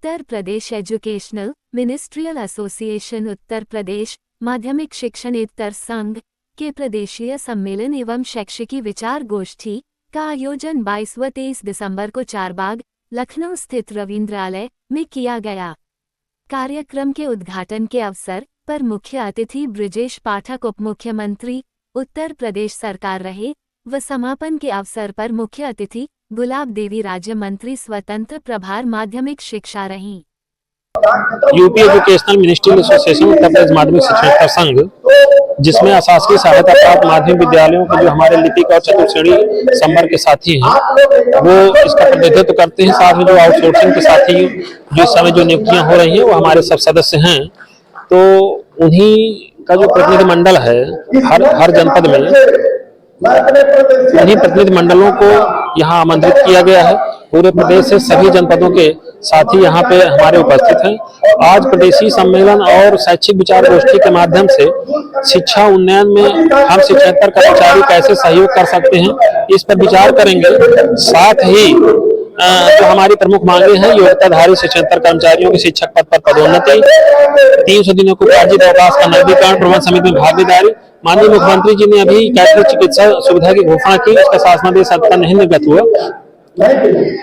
Uttar Pradesh educational ministerial association Uttar Pradesh माध्यमिक शिक्षणेतर संघ के प्रदेशीय सम्मेलन एवं शैक्षिकी विचार गोष्ठी का आयोजन 22 व 23 दिसंबर को चारबाग लखनऊ स्थित रविंद्रालय में किया गया। कार्यक्रम के उद्घाटन के अवसर पर मुख्य अतिथि ब्रिजेश पाठक उप मुख्यमंत्री उत्तर प्रदेश सरकार रहे व समापन के अवसर पर मुख्य अतिथि गुलाब देवी राज्य मंत्री स्वतंत्र प्रभार माध्यमिक शिक्षा रहीं। UP educational ministerial association Uttar Pradesh माध्यमिक शिक्षण संघ, जिसमें अशासकीय सहायता प्राप्त माध्यमिक विद्यालयों के जो हमारे लिपिक और चतुर्थ श्रेणी संवर्ग के साथी हैं वो इसका प्रतिनिधित्व करते हैं। साथ में जो आउटसोर्सिंग के साथी जो इस समय जो नियुक्तियां हो रही हैं वो हमारे सब सदस्य हैं। तो उन्हीं का जो प्रतिनिधिमंडल है हर जनपद में, उन्हीं प्रतिनिधि मंडलों को यहाँ आमंत्रित किया गया है। पूरे प्रदेश से सभी जनपदों के साथी यहाँ पे हमारे उपस्थित हैं। आज प्रदेशीय सम्मेलन और शैक्षिक विचार गोष्ठी के माध्यम से शिक्षा उन्नयन में हम शिक्षेतर कर्मचारी कैसे सहयोग कर सकते हैं इस पर विचार करेंगे। साथ ही जो हमारी प्रमुख मांगे हैं योग्यताधारी शिक्षेतर कर्मचारियों की शिक्षक पद पर पदोन्नति, 300 दिनों को अर्जित अवकाश का नवीनीकरण, प्रबंध समिति में भागीदारी। माननीय मुख्यमंत्री जी ने अभी कैटरिंग चिकित्सा सुविधा की घोषणा की, उसका शासनादेश अब तक नहीं निर्गत हुआ,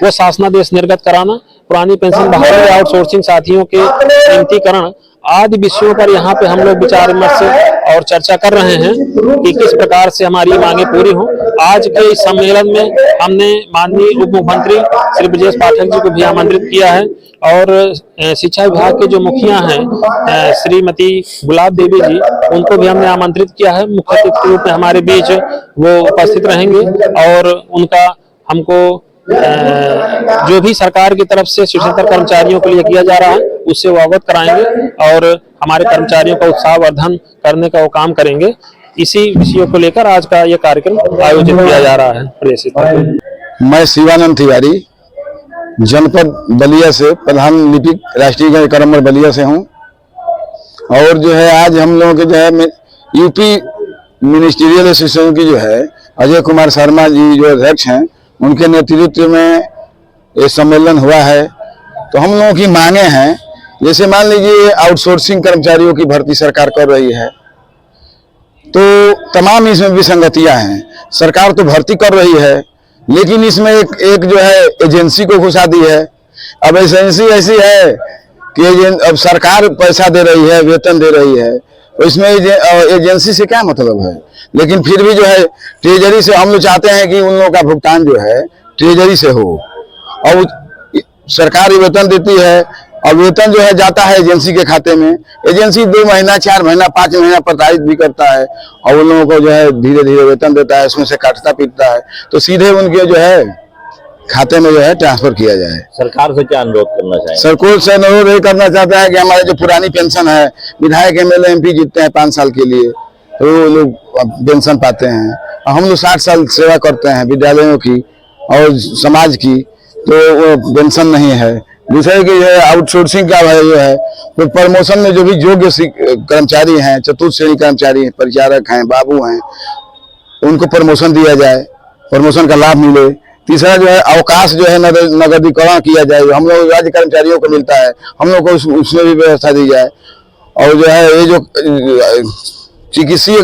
वो शासनादेश निर्गत कराना, पुरानी पेंशन बहाली, आउटसोर्सिंग साथियों के नियमितीकरण आदि विषयों पर यहाँ पे हम लोग विचार विमर्श और चर्चा कर रहे हैं कि किस प्रकार से हमारी मांगे पूरी हों। आज के इस सम्मेलन में हमने माननीय उप मुख्यमंत्री श्री ब्रिजेश पाठक जी को भी आमंत्रित किया है और शिक्षा विभाग के जो मुखिया हैं श्रीमती गुलाब देवी जी, उनको भी हमने आमंत्रित किया है। मुख्य अतिथि के रूप में हमारे बीच वो उपस्थित रहेंगे और उनका हमको जो भी सरकार की तरफ से शिक्षेतर कर्मचारियों के लिए किया जा रहा है उससे वो अवगत कराएंगे और हमारे कर्मचारियों का उत्साह वर्धन करने का वो काम करेंगे। इसी विषयों को लेकर आज का ये कार्यक्रम आयोजित किया जा रहा है। मैं शिवानंद तिवारी जनपद बलिया से प्रधान लिपिक राष्ट्रीय क्रम बलिया से हूँ और जो है आज हम लोगों के जो है यूपी मिनिस्ट्रियल एसोसिएशन की जो है अजय कुमार शर्मा जी जो अध्यक्ष हैं उनके नेतृत्व में ये सम्मेलन हुआ है। तो हम लोगों की मांगे हैं, जैसे मान लीजिए आउटसोर्सिंग कर्मचारियों की भर्ती सरकार कर रही है तो तमाम इसमें विसंगतियां हैं। सरकार तो भर्ती कर रही है लेकिन इसमें एक जो है एजेंसी को घुसा दी है। अब एजेंसी ऐसी है कि अब सरकार पैसा दे रही है, वेतन दे रही है, तो इसमें एजेंसी से क्या मतलब है। लेकिन फिर भी जो है ट्रेजरी से हम लोग चाहते हैं कि उन लोगों का भुगतान जो है ट्रेजरी से हो। और सरकार वेतन देती है और वेतन जो है जाता है एजेंसी के खाते में। एजेंसी 2 महीना 4 महीना 5 महीना प्रताड़ित भी करता है और उन लोगों को जो है धीरे धीरे वेतन देता है, उसमें से काटता पीटता है। तो सीधे उनके जो है खाते में जो है ट्रांसफर किया जाए। सरकार से क्या अनुरोध करना चाहिए? सरकार से अनुरोध ये करना चाहता है कि हमारे जो पुरानी पेंशन है, विधायक MLA MP जीतते हैं 5 साल के लिए तो वो लोग पेंशन पाते हैं। हम लोग 60 साल सेवा करते हैं विद्यालयों की और समाज की, तो वो पेंशन नहीं है। दूसरे की जो है आउटसोर्सिंग का है जो है तो प्रमोशन में जो भी योग्य कर्मचारी हैं, चतुर्थ श्रेणी कर्मचारी हैं, परिचारक हैं, बाबू हैं, उनको प्रमोशन दिया जाए, प्रमोशन का लाभ मिले। तीसरा जो है अवकाश जो है नगदीकरण किया जाए, हम लोग राज्य कर्मचारियों को मिलता है, हम लोग को उसमें भी व्यवस्था दी जाए। और जो है ये जो चिकित्सीय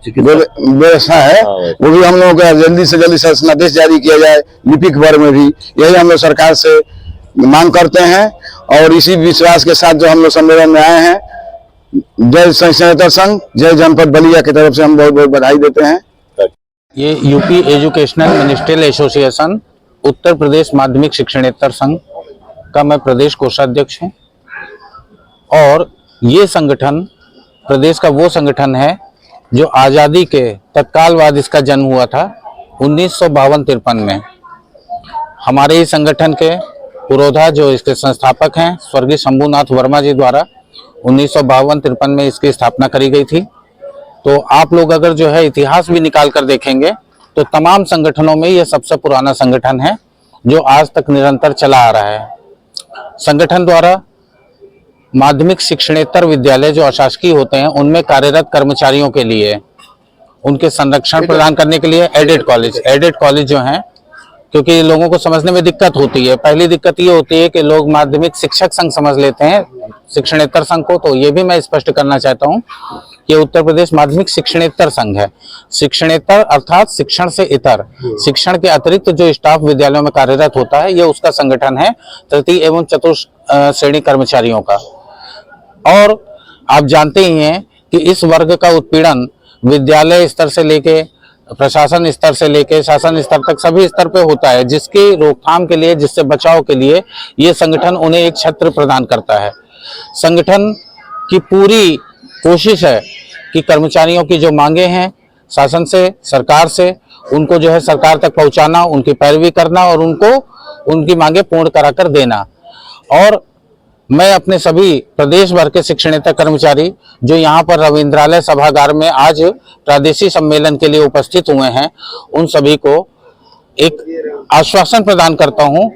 व्यवस्था है वो भी हम लोगों का जल्दी से जल्दी शासनादेश जारी किया जाए। लिपिक वर्ग में भी यही हम लोग सरकार से मांग करते हैं और इसी विश्वास के साथ जो हम लोग सम्मेलन में आए हैं, जय शिक्षेतर संघ, जय जनपद बलिया की तरफ से हम बहुत बहुत बधाई देते हैं। ये UP educational ministerial association Uttar Pradesh माध्यमिक शिक्षणेतर संघ का मैं प्रदेश कोषाध्यक्ष हूँ और ये संगठन प्रदेश का वो संगठन है जो आज़ादी के तत्काल बाद इसका जन्म हुआ था 1952-53 में। हमारे इस संगठन के पुरोधा जो इसके संस्थापक हैं स्वर्गीय शंभुनाथ वर्मा जी द्वारा 1952-53 में इसकी स्थापना करी गई थी। तो आप लोग अगर जो है इतिहास भी निकाल कर देखेंगे तो तमाम संगठनों में यह सबसे पुराना संगठन है जो आज तक निरंतर चला आ रहा है। संगठन द्वारा माध्यमिक शिक्षणेतर विद्यालय जो अशासकीय होते हैं उनमें कार्यरत कर्मचारियों के लिए उनके संरक्षण प्रदान करने के लिए एडेड कॉलेज जो हैं क्योंकि लोगों को समझने में दिक्कत होती है। पहली दिक्कत ये होती है कि लोग माध्यमिक शिक्षक संघ समझ लेते हैं शिक्षणेतर संघ को, तो ये भी मैं स्पष्ट करना चाहता हूँ कि उत्तर प्रदेश माध्यमिक शिक्षणेतर संघ है। शिक्षणेतर अर्थात शिक्षण से इतर, शिक्षण के अतिरिक्त जो स्टाफ विद्यालयों में कार्यरत होता है, ये उसका संगठन है तृतीय एवं चतुर्थ श्रेणी कर्मचारियों का। और आप जानते ही हैं कि इस वर्ग का उत्पीड़न विद्यालय स्तर से लेके प्रशासन स्तर से लेके शासन स्तर तक सभी स्तर पे होता है, जिसकी रोकथाम के लिए, जिससे बचाव के लिए ये संगठन उन्हें एक छत्र प्रदान करता है। संगठन की पूरी कोशिश है कि कर्मचारियों की जो मांगे हैं शासन से, सरकार से, उनको जो है सरकार तक पहुंचाना, उनकी पैरवी करना और उनको उनकी मांगे पूर्ण कराकर देना। और मैं अपने सभी प्रदेश भर के शिक्षणेतर कर्मचारी जो यहाँ पर रविंद्रालय सभागार में आज प्रादेशिक सम्मेलन के लिए उपस्थित हुए हैं, उन सभी को एक आश्वासन प्रदान करता हूँ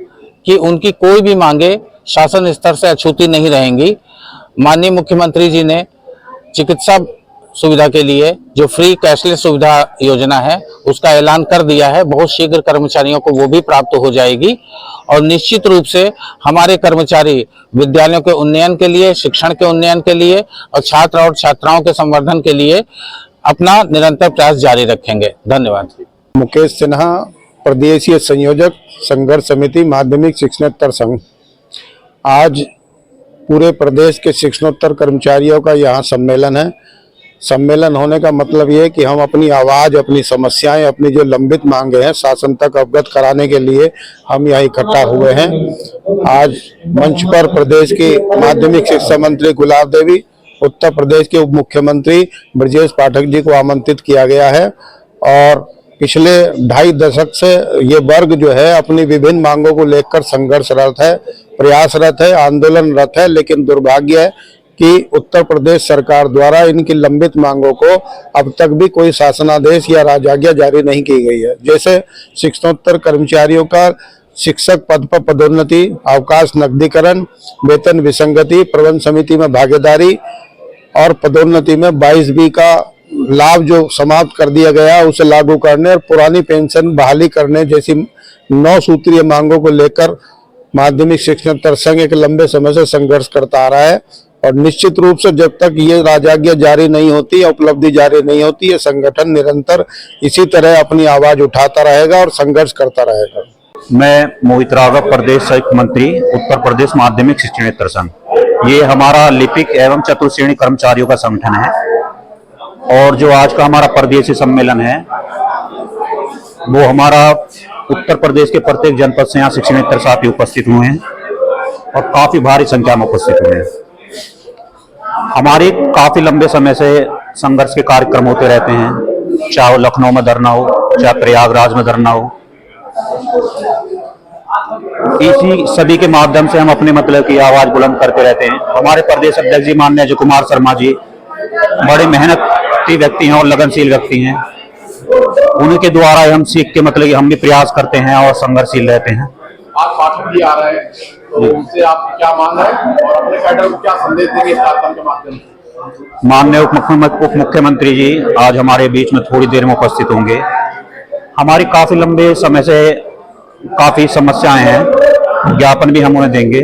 कि उनकी कोई भी मांगे शासन स्तर से अछूती नहीं रहेंगी। माननीय मुख्यमंत्री जी ने चिकित्सा सुविधा के लिए जो फ्री कैशलेस सुविधा योजना है उसका ऐलान कर दिया है। बहुत शीघ्र कर्मचारियों को वो भी प्राप्त हो जाएगी और निश्चित रूप से हमारे कर्मचारी विद्यालयों के उन्नयन के लिए, शिक्षण के उन्नयन के लिए और छात्र और छात्राओं के संवर्धन के लिए अपना निरंतर प्रयास जारी रखेंगे। धन्यवाद। मुकेश सिन्हा, प्रदेशीय संयोजक, संघर्ष समिति माध्यमिक शिक्षणेतर संघ। आज पूरे प्रदेश के शिक्षणोत्तर कर्मचारियों का यहाँ सम्मेलन है। सम्मेलन होने का मतलब ये है कि हम अपनी आवाज़, अपनी समस्याएं, अपनी जो लंबित मांगे हैं शासन तक अवगत कराने के लिए हम यहाँ इकट्ठा हुए हैं। आज मंच पर प्रदेश की माध्यमिक शिक्षा मंत्री गुलाब देवी, उत्तर प्रदेश के उप मुख्यमंत्री ब्रजेश पाठक जी को आमंत्रित किया गया है और पिछले 2.5 दशक से ये वर्ग जो है अपनी विभिन्न मांगों को लेकर संघर्षरत है, प्रयासरत है, आंदोलनरत है। लेकिन दुर्भाग्य है कि उत्तर प्रदेश सरकार द्वारा इनकी लंबित मांगों को अब तक भी कोई शासनादेश या राजाज्ञा जारी नहीं की गई है। जैसे शिक्षणोत्तर कर्मचारियों का शिक्षक पद पर पदोन्नति, अवकाश नकदीकरण, वेतन विसंगति, प्रबंध समिति में भागीदारी और पदोन्नति में 22B का लाभ जो समाप्त कर दिया गया उसे लागू करने और पुरानी पेंशन बहाली करने जैसी 9 सूत्रीय मांगों को लेकर माध्यमिक शिक्षणेतर संघ एक लंबे समय से संघर्ष करता आ रहा है। और निश्चित रूप से जब तक ये राजाज्ञा जारी नहीं होती, उपलब्धि जारी नहीं होती, ये संगठन निरंतर इसी तरह अपनी आवाज उठाता रहेगा और संघर्ष करता रहेगा। मैं मोहित राघव, प्रदेश संयुक्त मंत्री, उत्तर प्रदेश माध्यमिक शिक्षणेतर संघ। ये हमारा लिपिक एवं चतुर्थ श्रेणी कर्मचारियों का संगठन है और जो आज का हमारा प्रदेशीय सम्मेलन है वो हमारा उत्तर प्रदेश के प्रत्येक जनपद से यहाँ शिक्षणेतर साथी उपस्थित हुए हैं और काफी भारी संख्या में उपस्थित हुए हैं। हमारे काफी लंबे समय से संघर्ष के कार्यक्रम होते रहते हैं, चाहे लखनऊ में धरना हो, चाहे प्रयागराज में धरना हो। इसी सभी के माध्यम से हम अपने मतलब की आवाज बुलंद करते रहते हैं। हमारे प्रदेश अध्यक्ष जी माननीय अजय कुमार शर्मा जी बड़े मेहनती व्यक्ति हैं और लगनशील व्यक्ति हैं। उनके द्वारा हम सीख के मतलब कि हम भी प्रयास करते हैं और संघर्षशील रहते हैं। आज पाठक जी आ रहे हैं तो उनसे आपकी क्या मांग है और अपने कैडर को क्या संदेश देंगे इस कार्यक्रम के माध्यम से? माननीय उप मुख्यमंत्री जी आज हमारे बीच में थोड़ी देर में उपस्थित होंगे। हमारी काफी लंबे समय से काफी समस्याएं हैं, ज्ञापन भी हम उन्हें देंगे।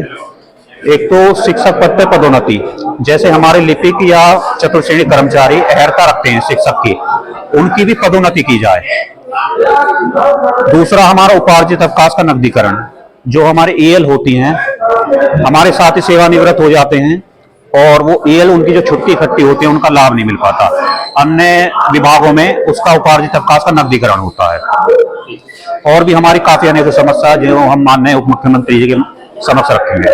एक तो शिक्षक पद पर पदोन्नति, जैसे हमारे लिपिक या चतुर्थ श्रेणी कर्मचारी अहर्ता रखते हैं शिक्षक की, उनकी भी पदोन्नति की जाए। दूसरा हमारा उपार्जित अवकाश का नकदीकरण, जो हमारे EL होती हैं, हमारे साथ ही सेवानिवृत्त हो जाते हैं और वो EL उनकी जो छुट्टी इकट्ठी होती है उनका लाभ नहीं मिल पाता। अन्य विभागों में उसका उपार्जित अवकाश का नकदीकरण होता है। और भी हमारी काफी अनेक समस्या जो हम माननीय उप मुख्यमंत्री जी के समक्ष रखेंगे।